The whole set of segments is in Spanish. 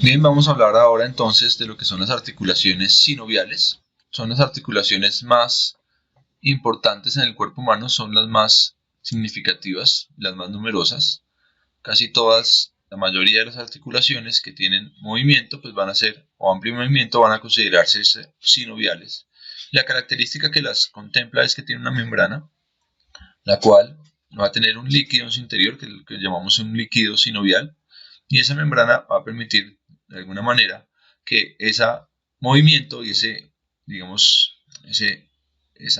Bien, vamos a hablar ahora entonces de lo que son las articulaciones sinoviales. Son las articulaciones más importantes en el cuerpo humano, son las más significativas, las más numerosas. Casi todas, la mayoría de las articulaciones que tienen movimiento, pues van a ser, o amplio movimiento, van a considerarse sinoviales. La característica que las contempla es que tiene una membrana, la cual va a tener un líquido en su interior, que llamamos un líquido sinovial, y esa membrana va a permitir de alguna manera que ese movimiento y esa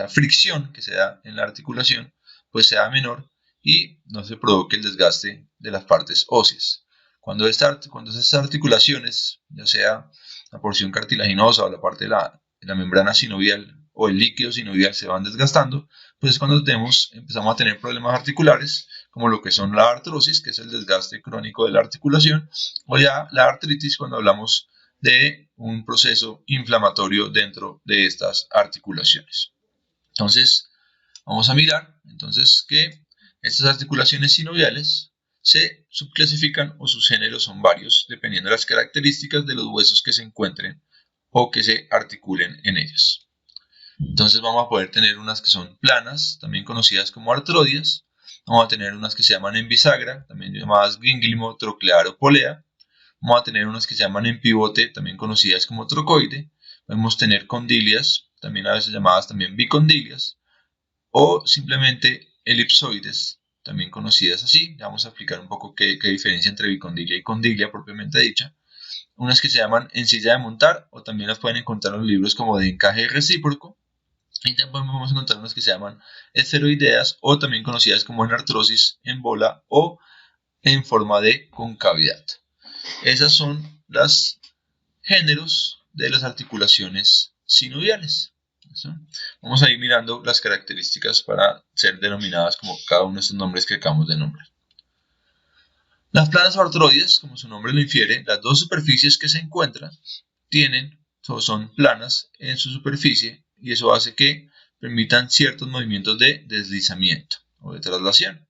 fricción que se da en la articulación pues sea menor y no se provoque el desgaste de las partes óseas. Cuando esas articulaciones, ya sea la porción cartilaginosa o la parte de la membrana sinovial o el líquido sinovial se van desgastando, pues es cuando empezamos a tener problemas articulares, como lo que son la artrosis, que es el desgaste crónico de la articulación, o ya la artritis cuando hablamos de un proceso inflamatorio dentro de estas articulaciones. Entonces, vamos a mirar entonces que estas articulaciones sinoviales se subclasifican o sus géneros son varios, dependiendo de las características de los huesos que se encuentren o que se articulen en ellas. Entonces vamos a poder tener unas que son planas, también conocidas como artrodias. Vamos a tener unas que se llaman en bisagra, también llamadas gínglimo, troclear o polea. Vamos a tener unas que se llaman en pivote, también conocidas como trocoide. Podemos tener condilias, también a veces llamadas también bicondilias. O simplemente elipsoides, también conocidas así. Vamos a explicar un poco qué diferencia entre bicondilia y condilia propiamente dicha. Unas que se llaman en silla de montar, o también las pueden encontrar en los libros como de encaje recíproco. Y también podemos encontrar unas que se llaman esferoideas o también conocidas como en artrosis en bola o en forma de concavidad. Esas son los géneros de las articulaciones sinoviales. ¿Sí? Vamos a ir mirando las características para ser denominadas como cada uno de estos nombres que acabamos de nombrar. Las planas o artroides, como su nombre lo infiere, las dos superficies que se encuentran son planas en su superficie y eso hace que permitan ciertos movimientos de deslizamiento o de traslación.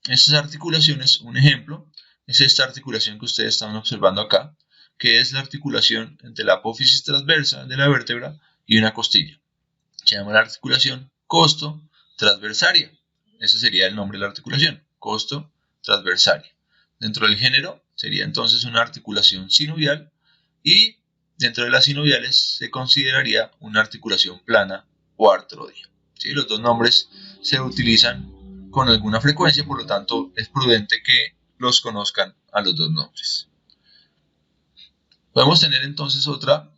Estas articulaciones, un ejemplo, es esta articulación que ustedes están observando acá, que es la articulación entre la apófisis transversa de la vértebra y una costilla. Se llama la articulación costo-transversaria. Ese sería el nombre de la articulación, costo-transversaria. Dentro del género sería entonces una articulación sinovial y dentro de las sinoviales se consideraría una articulación plana o artrodia. ¿Sí? Los dos nombres se utilizan con alguna frecuencia, por lo tanto es prudente que los conozcan a los dos nombres. Podemos tener entonces otra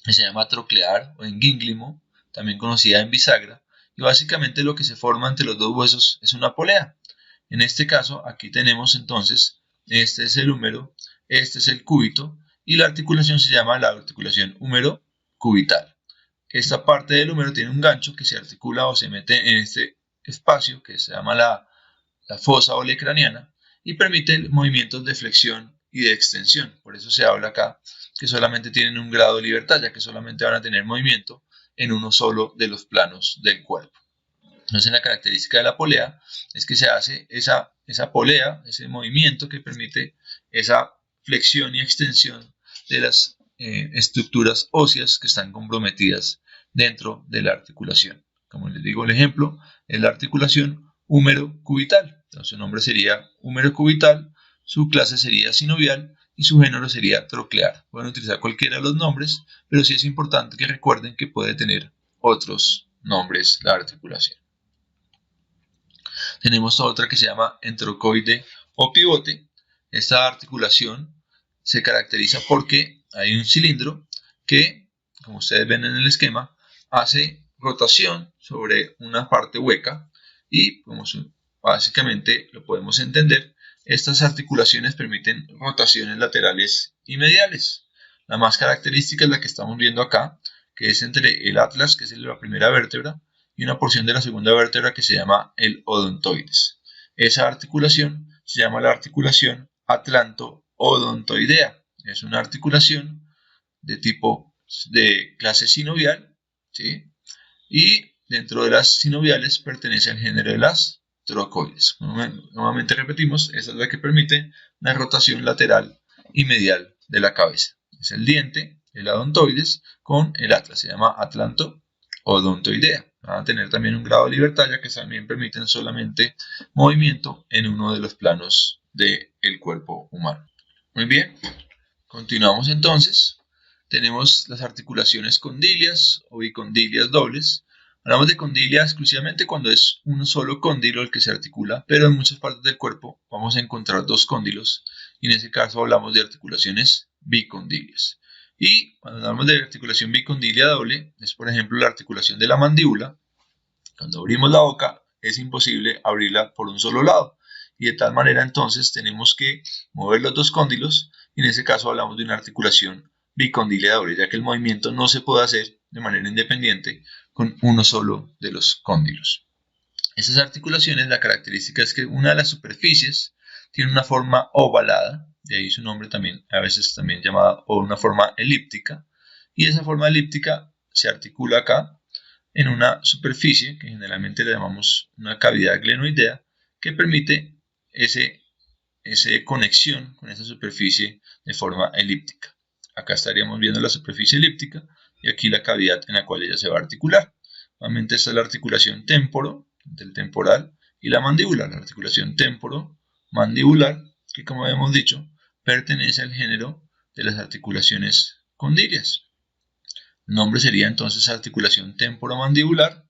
que se llama troclear o en gínglimo, también conocida en bisagra, y básicamente lo que se forma entre los dos huesos es una polea. En este caso, aquí tenemos entonces, este es el húmero, este es el cúbito, y la articulación se llama la articulación húmero-cubital. Esta parte del húmero tiene un gancho que se articula o se mete en este espacio que se llama la fosa olecraniana y permite movimientos de flexión y de extensión. Por eso se habla acá que solamente tienen un grado de libertad, ya que solamente van a tener movimiento en uno solo de los planos del cuerpo. Entonces la característica de la polea es que se hace esa polea, ese movimiento que permite esa flexión y extensión de las estructuras óseas que están comprometidas dentro de la articulación. Como les digo, el ejemplo es la articulación húmero-cubital. Entonces su nombre sería húmero-cubital, su clase sería sinovial y su género sería troclear. Pueden utilizar cualquiera de los nombres, pero sí es importante que recuerden que puede tener otros nombres la articulación. Tenemos otra que se llama entrocoide o pivote. Esta articulación se caracteriza porque hay un cilindro que, como ustedes ven en el esquema, hace rotación sobre una parte hueca y como básicamente lo podemos entender, estas articulaciones permiten rotaciones laterales y mediales. La más característica es la que estamos viendo acá, que es entre el atlas, que es la primera vértebra, y una porción de la segunda vértebra que se llama el odontoides. Esa articulación se llama la articulación atlanto-odontoidea. Es una articulación de tipo de clase sinovial, ¿sí? Y dentro de las sinoviales pertenece al género de las trocoides. Nuevamente repetimos, esa es la que permite la rotación lateral y medial de la cabeza. Es el diente, el odontoides, con el atlas. Se llama atlanto-odontoidea. Van a tener también un grado de libertad, ya que también permiten solamente movimiento en uno de los planos del cuerpo humano. Muy bien, continuamos entonces. Tenemos las articulaciones condilias o bicondilias dobles. Hablamos de condilia exclusivamente cuando es un solo cóndilo el que se articula, pero en muchas partes del cuerpo vamos a encontrar dos cóndilos y en ese caso hablamos de articulaciones bicondilias. Y cuando hablamos de articulación bicondilia doble, es por ejemplo la articulación de la mandíbula. Cuando abrimos la boca es imposible abrirla por un solo lado y de tal manera entonces tenemos que mover los dos cóndilos y en ese caso hablamos de una articulación bicondilia doble, ya que el movimiento no se puede hacer de manera independiente con uno solo de los cóndilos. Estas articulaciones, la característica es que una de las superficies tiene una forma ovalada, de ahí su nombre también, a veces también llamada o una forma elíptica, y esa forma elíptica se articula acá en una superficie que generalmente le llamamos una cavidad glenoidea que permite esa conexión con esa superficie de forma elíptica. Acá estaríamos viendo la superficie elíptica y aquí la cavidad en la cual ella se va a articular. Nuevamente esta es la articulación del temporal y la mandíbula, la articulación temporomandibular, que como hemos dicho, pertenece al género de las articulaciones condilias. El nombre sería entonces articulación temporomandibular,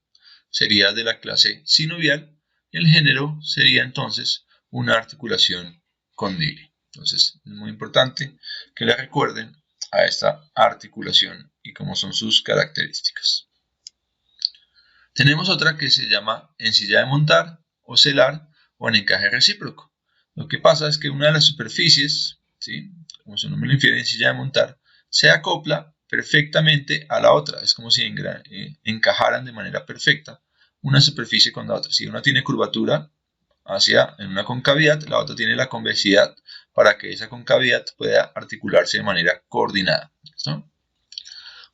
sería de la clase sinovial y el género sería entonces una articulación condilia. Entonces es muy importante que la recuerden a esta articulación y cómo son sus características. Tenemos otra que se llama ensilla de montar, ocelar o en encaje recíproco. Lo que pasa es que una de las superficies, ¿sí?, como su nombre lo infiere, ensilla de montar, se acopla perfectamente a la otra. Es como si encajaran de manera perfecta una superficie con la otra. Si una tiene curvatura en una concavidad, la otra tiene la convexidad para que esa concavidad pueda articularse de manera coordinada. ¿Listo?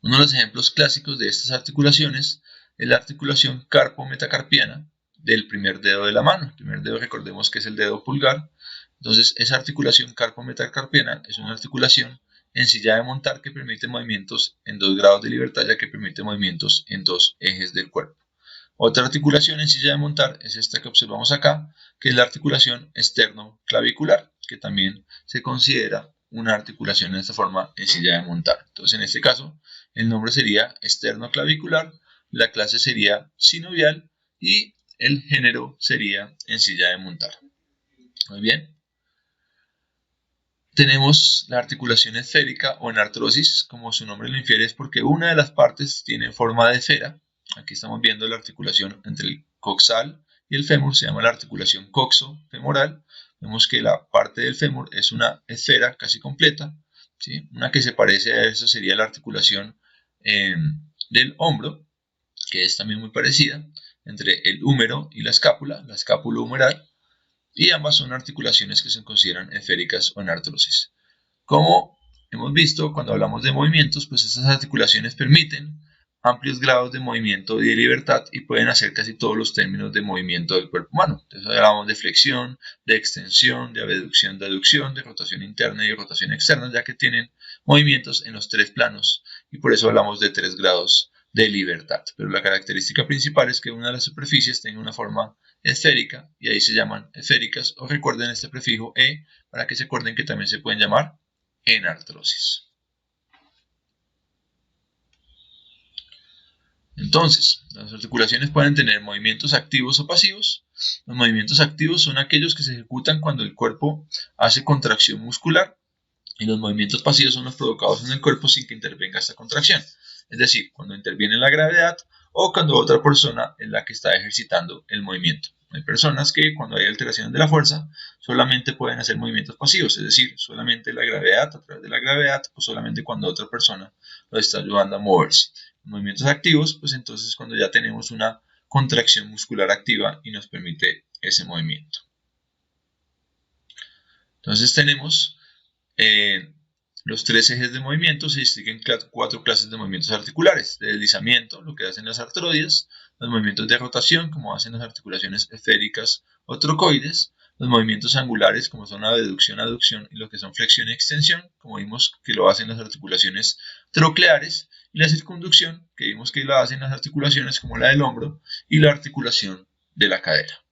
Uno de los ejemplos clásicos de estas articulaciones es la articulación carpo-metacarpiana del primer dedo de la mano. El primer dedo, recordemos que es el dedo pulgar. Entonces, esa articulación carpo-metacarpiana es una articulación en silla de montar que permite movimientos en 2 grados de libertad, ya que permite movimientos en 2 ejes del cuerpo. Otra articulación en silla de montar es esta que observamos acá, que es la articulación externo-clavicular, que también se considera una articulación en esta forma en silla de montar. Entonces, en este caso, el nombre sería externo-clavicular, la clase sería sinovial y el género sería en silla de montar. Muy bien. Tenemos la articulación esférica o en artrosis, como su nombre lo infiere, es porque una de las partes tiene forma de esfera. Aquí estamos viendo la articulación entre el coxal y el fémur, se llama la articulación coxo-femoral. Vemos que la parte del fémur es una esfera casi completa, ¿sí? Una que se parece a eso sería la articulación del hombro, que es también muy parecida, entre el húmero y la escápula humeral, y ambas son articulaciones que se consideran esféricas o en artrosis. Como hemos visto cuando hablamos de movimientos, pues estas articulaciones permiten amplios grados de movimiento y de libertad y pueden hacer casi todos los términos de movimiento del cuerpo humano. Entonces hablamos de flexión, de extensión, de abducción, de aducción, de rotación interna y de rotación externa, ya que tienen movimientos en los 3 planos y por eso hablamos de 3 grados de libertad. Pero la característica principal es que una de las superficies tenga una forma esférica y ahí se llaman esféricas, o recuerden este prefijo E para que se acuerden que también se pueden llamar en artrosis. Entonces, las articulaciones pueden tener movimientos activos o pasivos. Los movimientos activos son aquellos que se ejecutan cuando el cuerpo hace contracción muscular y los movimientos pasivos son los provocados en el cuerpo sin que intervenga esta contracción. Es decir, cuando interviene la gravedad o cuando otra persona es la que está ejercitando el movimiento. Hay personas que cuando hay alteraciones de la fuerza solamente pueden hacer movimientos pasivos, es decir, solamente la gravedad, a través de la gravedad, o solamente cuando otra persona lo está ayudando a moverse. Movimientos activos, pues entonces cuando ya tenemos una contracción muscular activa y nos permite ese movimiento. Entonces tenemos los 3 ejes de movimiento, se distinguen 4 clases de movimientos articulares: de deslizamiento, lo que hacen las artrodias; los movimientos de rotación, como hacen las articulaciones esféricas o trocoides; Los movimientos angulares, como son abducción, aducción, y lo que son flexión y extensión, como vimos que lo hacen las articulaciones trocleares, y la circunducción, que vimos que lo hacen las articulaciones como la del hombro y la articulación de la cadera.